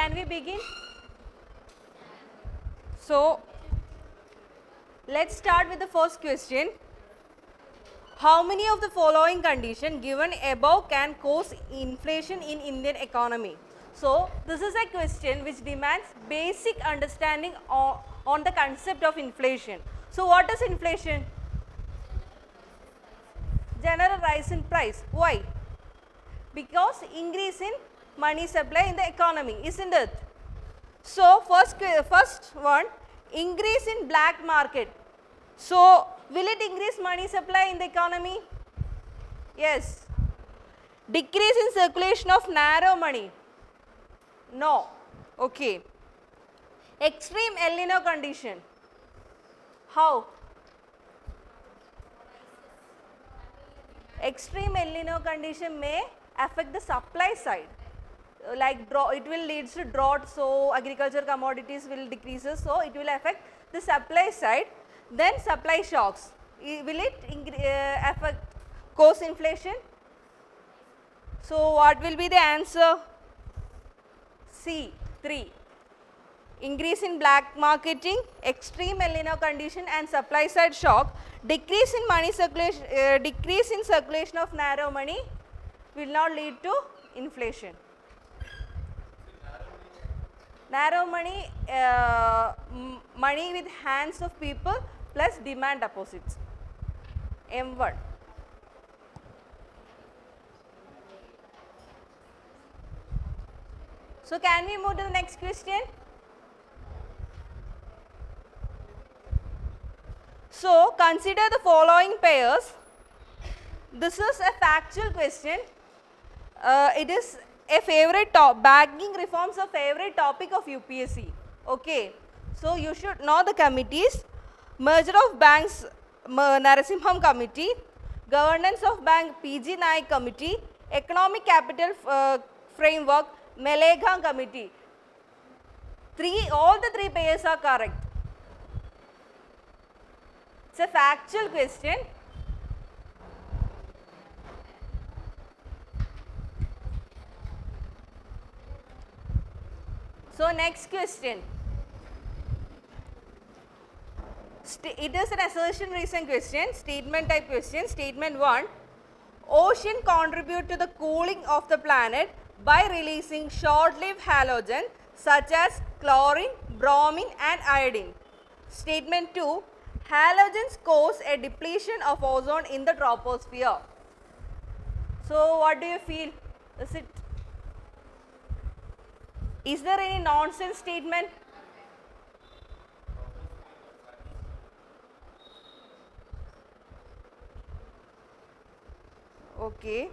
can we begin? So, let's start with the first question. How many of the following conditions given above can cause inflation in Indian economy? So, this is a question which demands basic understanding on the concept of inflation. So, what is inflation? General rise in price. Why? Because increase in money supply in the economy, isn't it? So, first one, increase in black market. So, will it increase money supply in the economy? Yes. Decrease in circulation of narrow money? No. Okay. Extreme El Nino condition. How? Extreme El Nino condition may affect the supply side. Like it will lead to drought, so agriculture commodities will decrease, so it will affect the supply side. Then supply shocks, will it affect, cause inflation? So what will be the answer? C, 3. Increase in black marketing, extreme El Nino condition and supply side shock, decrease in money circulation, decrease in circulation of narrow money will not lead to inflation. Narrow money, money with hands of people plus demand deposits. M1. So, can we move to the next question? So, consider the following pairs. This is a factual question. It is a favorite banking reforms a favorite topic of UPSC. Okay. So, you should know the committees. Merger of banks, Narasimham committee. Governance of bank, PG Naik committee. Economic capital framework, Melegham committee. All the 3 pairs are correct. It's a factual question. So, next question. It is an assertion reason question, statement type question. Statement 1. Ocean contribute to the cooling of the planet by releasing short-lived halogen such as chlorine, bromine and iodine. Statement 2. Halogens cause a depletion of ozone in the troposphere. So, what do you feel? Is there any nonsense statement? Okay.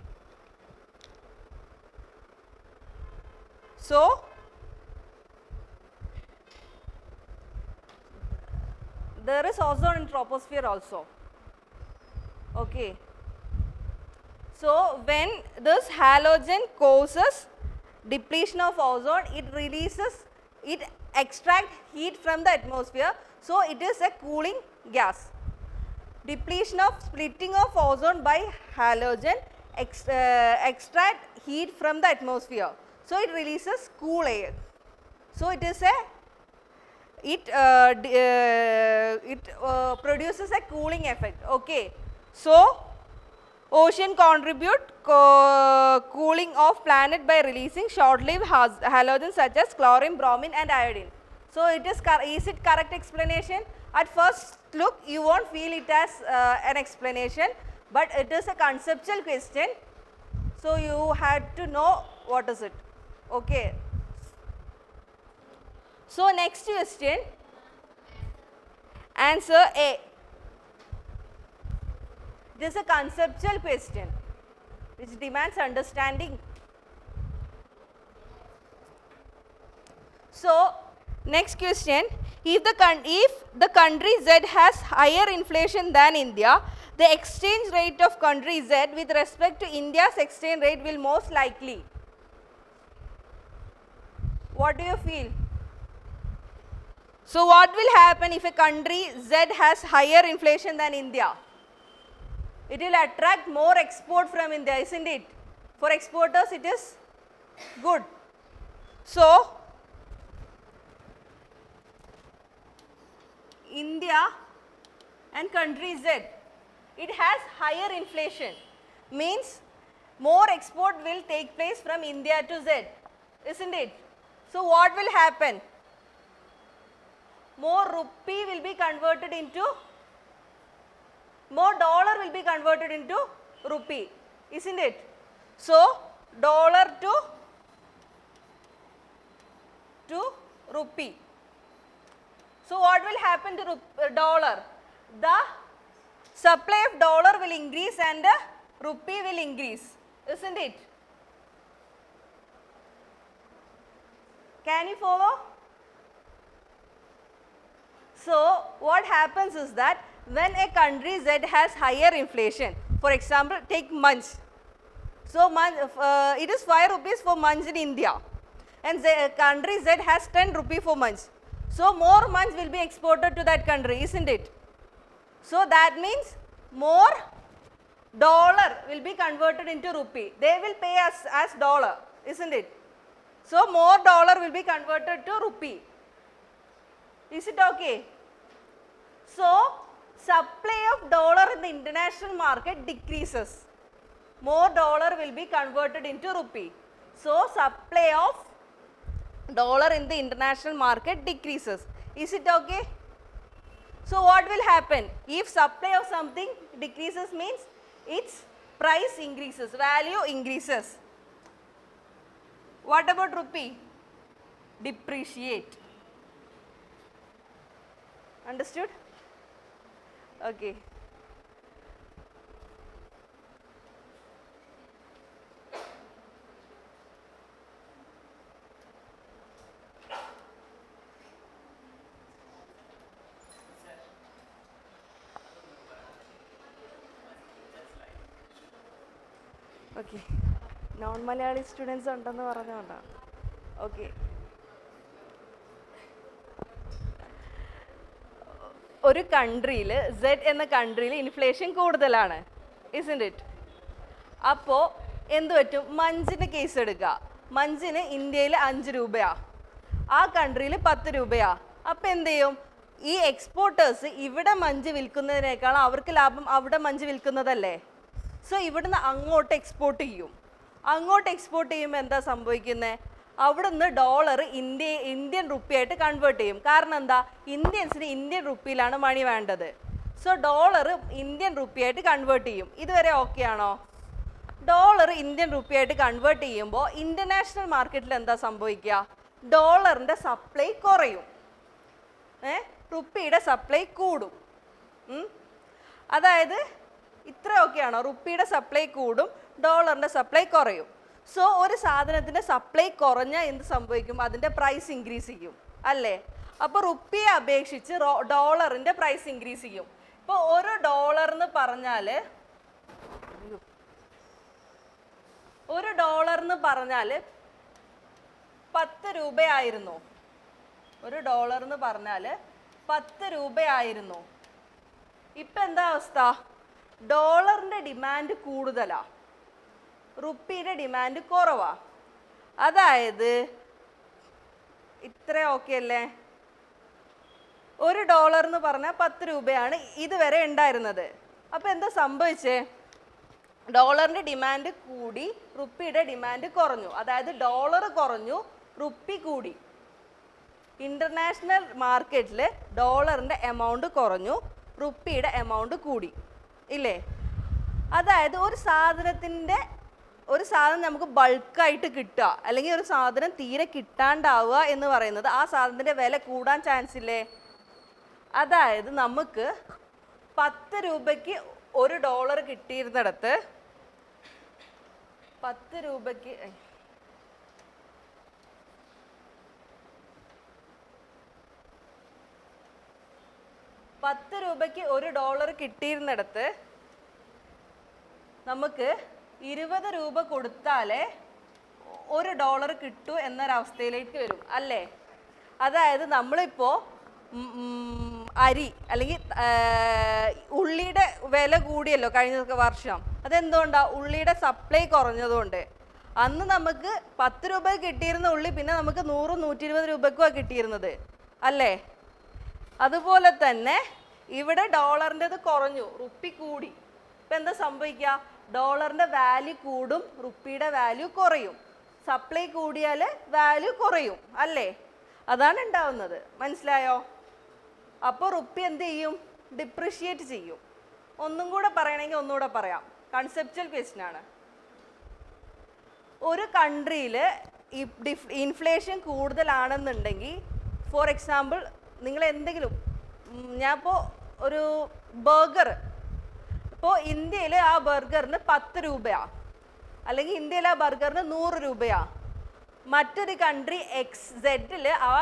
So, there is ozone in troposphere also. Okay. So, when this halogen causes depletion of ozone, it extracts heat from the atmosphere. So, it is a cooling gas. Depletion of splitting of ozone by halogen extract heat from the atmosphere. So, it releases cool air. So, it is a produces a cooling effect. Okay. So, ocean contribute cooling of planet by releasing short-lived halogens such as chlorine, bromine and iodine. So, is it correct explanation? At first look you won't feel it as an explanation, but it is a conceptual question. So, you had to know what is it. Okay. So, next question, answer A. This is a conceptual question which demands understanding. So, next question, if the country Z has higher inflation than India, the exchange rate of country Z with respect to India's exchange rate will most likely. What do you feel? So, what will happen if a country Z has higher inflation than India? It will attract more export from India, isn't it? For exporters it is good. So, India and country Z, it has higher inflation, means more export will take place from India to Z, isn't it? So what will happen? More rupee will be converted into, more dollar will be converted into rupee, isn't it? So dollar to rupee. So what will happen to dollar? The supply of dollar will increase and the rupee will increase, isn't it? Can you follow? So what happens is that when a country Z has higher inflation, for example, take munch. So it is 5 rupees for munch in India, and country Z has 10 rupees for munch. So more munch will be exported to that country, isn't it? So that means more dollar will be converted into rupee. They will pay us as dollar, isn't it? So more dollar will be converted to rupee. Is it okay? So supply of dollar in the international market decreases. More dollar will be converted into rupee. So supply of dollar in the international market decreases. Is it okay? So what will happen? If supply of something decreases means its price increases, value increases. What about rupee? Depreciate. Understood? Okay. Okay. Non-Malayali students ഉണ്ടെന്ന് പറഞ്ഞുകൊണ്ടാണ്. Okay. ഒരു കൺട്രിയിൽ Z എന്ന കൺട്രിയിൽ inflation കൂടുതലാണ്, isn't it? അപ്പോൾ എന്ത് പറ്റും? മഞ്ചിൻ്റെ case എടുക്കുക. മഞ്ചിന് ഇന്ത്യയിൽ 5 രൂപയാ, ആ കൺട്രിയിൽ 10 രൂപയാ. അപ്പോൾ എന്ത് ചെയ്യും? ഈ എക്സ്പോർട്ടേഴ്സ് ഇവിടെ മഞ്ച് വിൽക്കുന്നതിനേക്കാൾ അവർക്ക് ലാഭം അവിടെ മഞ്ച് വിൽക്കുന്നതല്ലേ. സോ ഇവിടുന്ന് അങ്ങോട്ട് എക്സ്പോർട്ട് ചെയ്യും. അങ്ങോട്ട് എക്സ്പോർട്ട് ചെയ്യുമ്പോൾ എന്താ സംഭവിക്കുന്നത്? അവിടുന്ന് ഡോളർ ഇന്ത്യൻ റുപ്പിയായിട്ട് കൺവേർട്ട് ചെയ്യും. കാരണം എന്താ? ഇന്ത്യൻസിന് ഇന്ത്യൻ റുപ്പിയിലാണ് മണി വേണ്ടത്. സോ ഡോളർ ഇന്ത്യൻ റുപ്പിയായിട്ട് കൺവേർട്ട് ചെയ്യും. ഇതുവരെ ഓക്കെ ആണോ? ഡോളർ ഇന്ത്യൻ റുപ്പിയായിട്ട് കൺവേർട്ട് ചെയ്യുമ്പോൾ ഇൻ്റർനാഷണൽ മാർക്കറ്റിൽ എന്താ സംഭവിക്കുക? ഡോളറിൻ്റെ സപ്ലൈ കുറയും, റുപ്പിയുടെ സപ്ലൈ കൂടും. അതായത് ഇത്ര ഓക്കെയാണോ? റുപ്പിയുടെ സപ്ലൈ കൂടും, ഡോളറിൻ്റെ സപ്ലൈ കുറയും. സോ ഒരു സാധനത്തിൻ്റെ സപ്ലൈ കുറഞ്ഞാൽ എന്ത് സംഭവിക്കും? അതിൻ്റെ പ്രൈസ് ഇൻക്രീസ് ചെയ്യും, അല്ലേ? അപ്പോൾ റുപ്പിയെ അപേക്ഷിച്ച് ഡോളറിൻ്റെ പ്രൈസ് ഇൻക്രീസ് ചെയ്യും. ഇപ്പോൾ ഒരു ഡോളർ എന്ന് പറഞ്ഞാൽ 10 രൂപയായിരുന്നു. ഒരു ഡോളർ എന്ന് പറഞ്ഞാൽ 10 രൂപയായിരുന്നു. ഇപ്പം എന്താ അവസ്ഥ? ഡോളറിൻ്റെ ഡിമാൻഡ് കൂടുതലാണ്, റുപ്പിയുടെ ഡിമാൻഡ് കുറവാ. അതായത് ഇത്ര ഓക്കെ അല്ലേ? ഒരു ഡോളർ എന്ന് പറഞ്ഞാൽ 10 രൂപയാണ് ഇതുവരെ ഉണ്ടായിരുന്നത്. അപ്പോൾ എന്താ സംഭവിച്ചേ? ഡോളറിൻ്റെ ഡിമാൻഡ് കൂടി, റുപ്പിയുടെ ഡിമാൻഡ് കുറഞ്ഞു. അതായത് ഡോളർ കുറഞ്ഞു, റുപ്പി കൂടി. ഇൻ്റർനാഷണൽ മാർക്കറ്റിൽ ഡോളറിൻ്റെ എമൗണ്ട് കുറഞ്ഞു, റുപ്പിയുടെ എമൗണ്ട് കൂടി, ഇല്ലേ? അതായത് ഒരു സാധനം നമുക്ക് ബൾക്കായിട്ട് കിട്ടുക, അല്ലെങ്കിൽ ഒരു സാധനം തീരെ കിട്ടാണ്ടാവുക എന്ന് പറയുന്നത് ആ സാധനത്തിൻ്റെ വില കൂടാൻ ചാൻസ് ഇല്ലേ? അതായത് നമുക്ക് 10 രൂപയ്ക്ക് ഒരു ഡോളർ കിട്ടിയിരുന്നിടത്ത് 10 രൂപയ്ക്ക് ഒരു ഡോളർ കിട്ടിയിരുന്നിടത്ത് നമുക്ക് 20 രൂപ കൊടുത്താലേ ഒരു ഡോളർ കിട്ടൂ എന്നൊരവസ്ഥയിലേക്ക് വരും, അല്ലേ? അതായത് നമ്മളിപ്പോൾ അരി അല്ലെങ്കിൽ ഉള്ളിയുടെ വില കൂടിയല്ലോ കഴിഞ്ഞ വർഷം. അതെന്തുകൊണ്ടാണ്? ഉള്ളിയുടെ സപ്ലൈ കുറഞ്ഞതുകൊണ്ട്. അന്ന് നമുക്ക് 10 രൂപ കിട്ടിയിരുന്ന ഉള്ളി പിന്നെ നമുക്ക് 100-120 രൂപയ്ക്കുമാണ് കിട്ടിയിരുന്നത്, അല്ലേ? അതുപോലെ തന്നെ ഇവിടെ ഡോളറിൻ്റെത് കുറഞ്ഞു, റുപ്പി കൂടി. ഇപ്പം എന്താ സംഭവിക്കുക? ഡോളറിൻ്റെ വാല്യൂ കൂടും, റുപ്പിയുടെ വാല്യൂ കുറയും. സപ്ലൈ കൂടിയാൽ വാല്യൂ കുറയും അല്ലേ? അതാണ് ഉണ്ടാവുന്നത്. മനസ്സിലായോ? അപ്പോൾ റുപ്പി എന്ത് ചെയ്യും? ഡിപ്രിഷിയേറ്റ് ചെയ്യും. ഒന്നും കൂടെ പറയണമെങ്കിൽ ഒന്നുകൂടെ പറയാം. കൺസെപ്ച്വൽ ക്വസ്റ്റ്യൻ ആണ്. ഒരു കൺട്രിയിൽ ഈ ഇൻഫ്ലേഷൻ കൂടുതലാണെന്നുണ്ടെങ്കിൽ, ഫോർ എക്സാമ്പിൾ നിങ്ങൾ എന്തെങ്കിലും, ഞാൻ ഇപ്പോൾ ഒരു ബർഗർ, ഇപ്പോൾ ഇന്ത്യയിൽ ആ ബർഗറിന് 10 രൂപയാണ്, അല്ലെങ്കിൽ ഇന്ത്യയിൽ ആ ബർഗറിന് 100 രൂപയാണ്. മറ്റൊരു കൺട്രി XZ ആ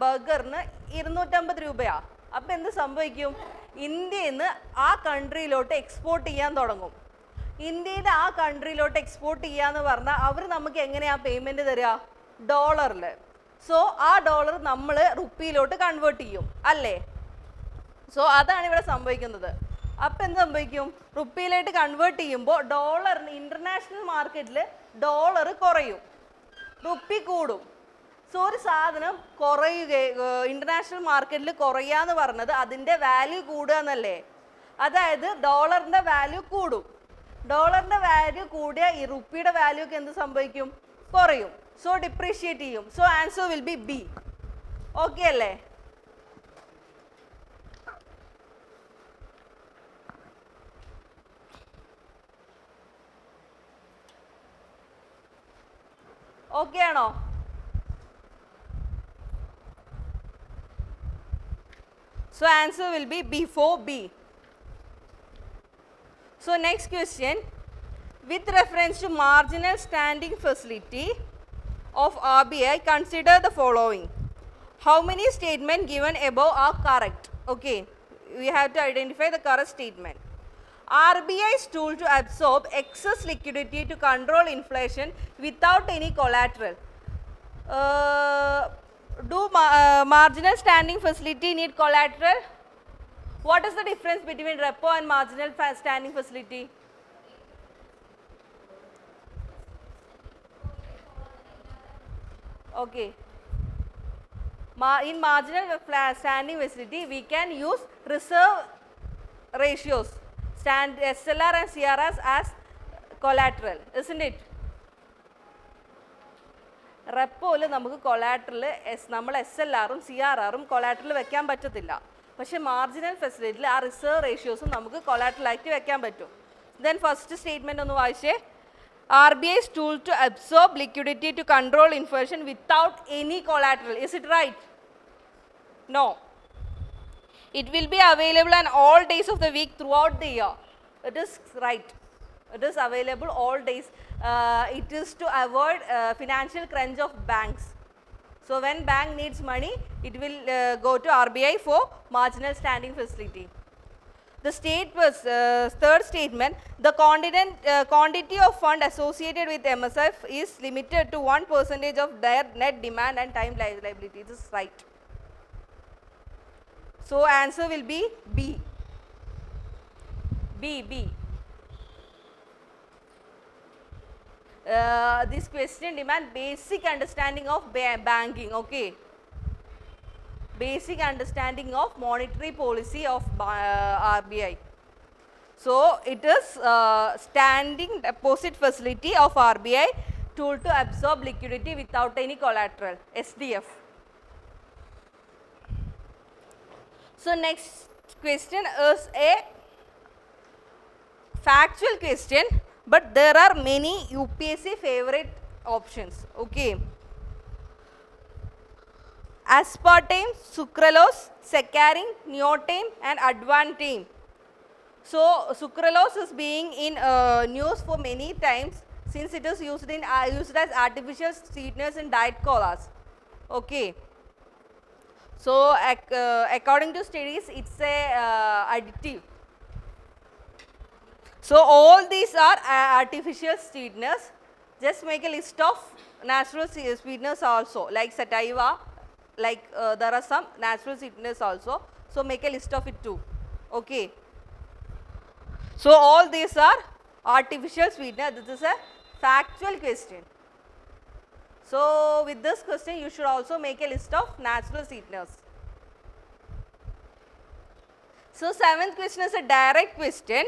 ബർഗറിന് 250 രൂപയാണ്. അപ്പം എന്ത് സംഭവിക്കും? ഇന്ത്യയിൽ നിന്ന് ആ കൺട്രിയിലോട്ട് എക്സ്പോർട്ട് ചെയ്യാൻ തുടങ്ങും. ഇന്ത്യയിൽ ആ കൺട്രിയിലോട്ട് എക്സ്പോർട്ട് ചെയ്യാന്ന് പറഞ്ഞാൽ അവർ നമുക്ക് എങ്ങനെയാണ് പേയ്മെൻറ്റ് തരിക? ഡോളറിൽ. സോ ആ ഡോളർ നമ്മൾ റുപ്പിയിലോട്ട് കൺവേർട്ട് ചെയ്യും അല്ലേ? സോ അതാണ് ഇവിടെ സംഭവിക്കുന്നത്. അപ്പം എന്ത് സംഭവിക്കും? റുപ്പിയിലോട്ട് കൺവേർട്ട് ചെയ്യുമ്പോൾ ഡോളറിന് ഇൻ്റർനാഷണൽ മാർക്കറ്റിൽ ഡോളർ കുറയും, റുപ്പി കൂടും. സോ ഒരു സാധനം കുറയുക, ഇൻ്റർനാഷണൽ മാർക്കറ്റിൽ കുറയാന്ന് പറഞ്ഞത് അതിൻ്റെ വാല്യൂ കൂടുക എന്നല്ലേ? അതായത് ഡോളറിൻ്റെ വാല്യൂ കൂടും. ഡോളറിൻ്റെ വാല്യൂ കൂടിയ ഈ റുപ്പിയുടെ വാല്യൂക്ക് എന്ത് സംഭവിക്കും? കുറയും. സോ ഡിപ്രീഷിയേറ്റ് ചെയ്യും. So answer will be B. Okay അല്ലേ? ഓക്കെ ആണോ? So answer will be B4B. So next question, with reference to marginal standing facility of RBI, consider the following. How many statements given above are correct? Okay, we have to identify the correct statement. RBI's tool to absorb excess liquidity to control inflation without any collateral. Do marginal standing facility need collateral? What is the difference between repo and marginal standing facility? Okay. In marginal standing facility, we can use reserve ratios, SLR and CRS as collateral, isn't it? റെപ്പോയിൽ നമുക്ക് collateral നമ്മൾ SLRും CRRും collateral വെക്കാൻ പറ്റത്തില്ല. പക്ഷേ marginal ഫെസിലിറ്റിയിൽ ആ reserve റേഷ്യോസും നമുക്ക് കൊളാറ്ററലായിട്ട് വെക്കാൻ പറ്റും. Then first statement ഒന്ന് വായിച്ചേ. RBI's tool to absorb liquidity to control inflation without any collateral. Is it right? No. It will be available on all days of the week throughout the year. It is right. It is available all days. It is to avoid financial crunch of banks. So when bank needs money, it will go to RBI for marginal standing facility. The third statement, the quantity of fund associated with MSF is limited to 1% of their net demand and time liability. This is right. So answer will be B. B. This question demand basic understanding of banking. Okay, basic understanding of monetary policy of RBI. So it is standing deposit facility of RBI, tool to absorb liquidity without any collateral, SDF. So next question is a factual question, but there are many UPSC favorite options. Okay, aspartame, sucralose, saccharin, neotame and advantame. So sucralose is being in news for many times since it is used as artificial sweeteners in diet colas. Okay, so according to studies it's a additive. So all these are artificial sweeteners. Just make a list of natural sweeteners also, like sativa, like there are some natural sweeteners also. So make a list of it too. Okay, so all these are artificial sweeteners. This is a factual question. So with this question you should also make a list of natural sweeteners. So 7th question is a direct question.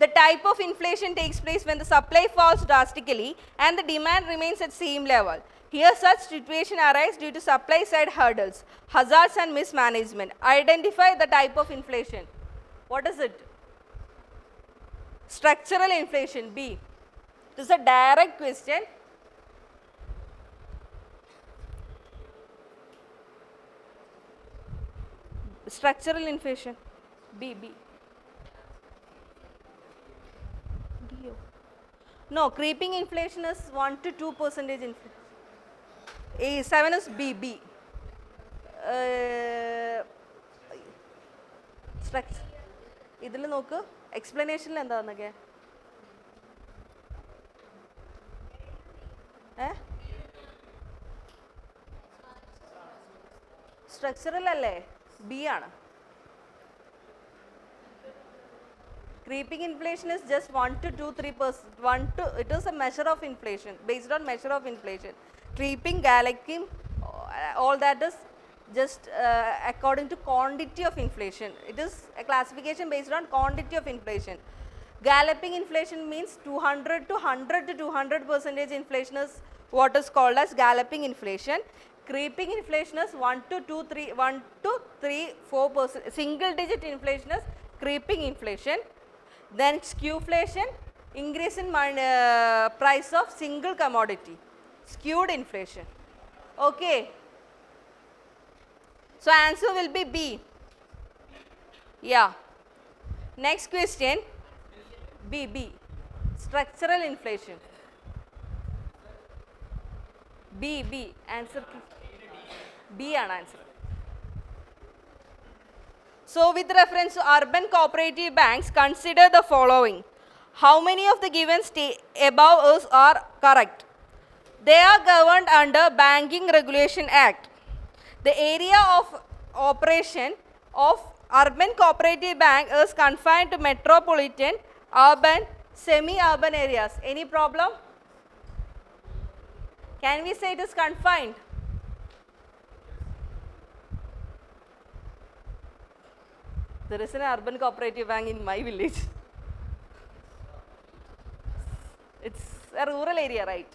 The type of inflation takes place when the supply falls drastically and the demand remains at same level. Here such situation arises due to supply side hurdles, hazards and mismanagement. Identify the type of inflation. What is it? Structural inflation, B. This is a direct question. Structural inflation, B. No, creeping inflation is 1 to 2% inflation. A 7 is B. Structure. ഇതിൽ നോക്ക് എക്സ്പ്ലനേഷനിൽ എന്താന്നൊക്കെ structural അല്ലേ, B ആണ്. Creeping inflation is just 1 to 2-3%. It is a measure of inflation, based on measure of inflation. Creeping, galloping, all that is just according to quantity of inflation. It is a classification based on quantity of inflation. Galloping inflation means 200 to 200% inflation is what is called as galloping inflation. Creeping inflation is 1 to 4%. Single digit inflation is creeping inflation. Then skewflation, increase in price of single commodity, skewed inflation. Okay. So answer will be B. Yeah. Next question, B. Structural inflation. B. Answer B ആണ് answer. So with reference to urban cooperative banks, consider the following. How many of the given above us are correct? They are governed under Banking Regulation Act. The area of operation of urban cooperative bank is confined to metropolitan, urban, semi-urban areas. Any problem? Can we say it is confined? There is an urban cooperative bank in my village. It's a rural area, right?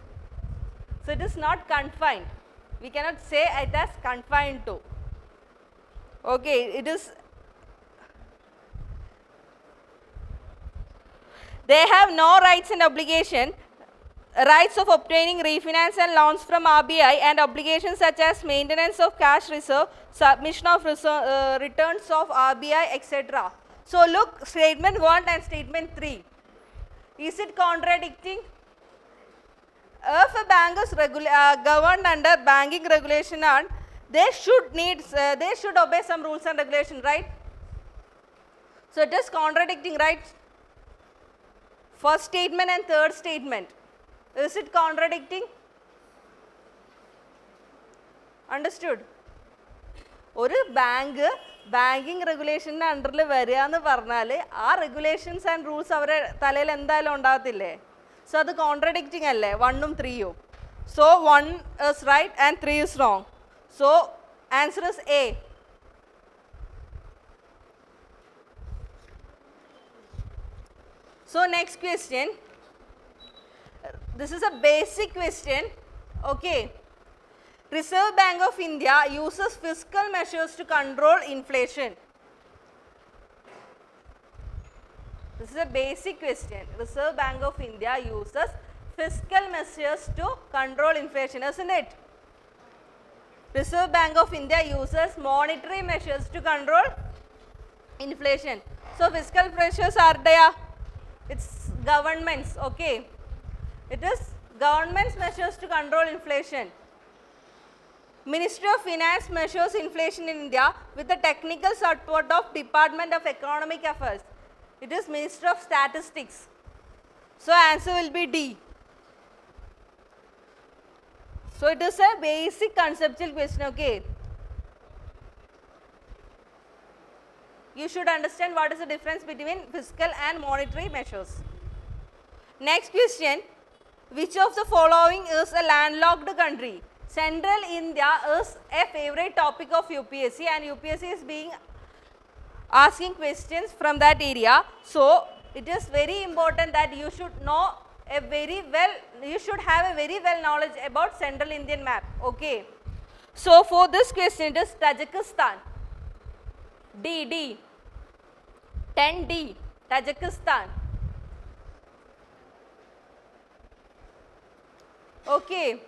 So it is not confined. We cannot say it as confined to. Okay, it is. They have no rights and obligation. Rights of obtaining refinance and loans from RBI and obligations such as maintenance of cash reserve, submission of returns of RBI, etc. So look, statement 1 and statement 3. Is it contradicting? If a bank is governed under banking regulation, and they should obey some rules and regulations, right? So it is contradicting, right? First statement and third statement. Is it contradicting? Understood? ഒരു bank banking റെഗുലേഷൻ്റെ അണ്ടറിൽ വരിക എന്ന് പറഞ്ഞാൽ ആ regulations and rules അവരുടെ തലയിൽ എന്തായാലും ഉണ്ടാകത്തില്ലേ? So അത് കോൺട്രഡിക്റ്റിംഗ് അല്ലേ 1ഉം 3ഉം? So 1 is right and 3 is wrong. So answer is A. So next question. This is a basic question. Okay. Reserve Bank of India uses fiscal measures to control inflation. This is a basic question. Reserve Bank of India uses fiscal measures to control inflation, isn't it? Reserve Bank of India uses monetary measures to control inflation. So fiscal measures are there. It's governments, okay. It is government's measures to control inflation. Ministry of Finance measures inflation in India with the technical support of Department of Economic Affairs. It is Ministry of Statistics. So answer will be D. So it is a basic conceptual question, okay. You should understand what is the difference between fiscal and monetary measures. Next question. Which of the following is a landlocked country? Central India is a favorite topic of UPSC, and UPSC is being asking questions from that area. So it is very important that you should know you should have a very well knowledge about Central Indian map. Okay. So for this question, it is Tajikistan. D. 10D, Tajikistan. Okay.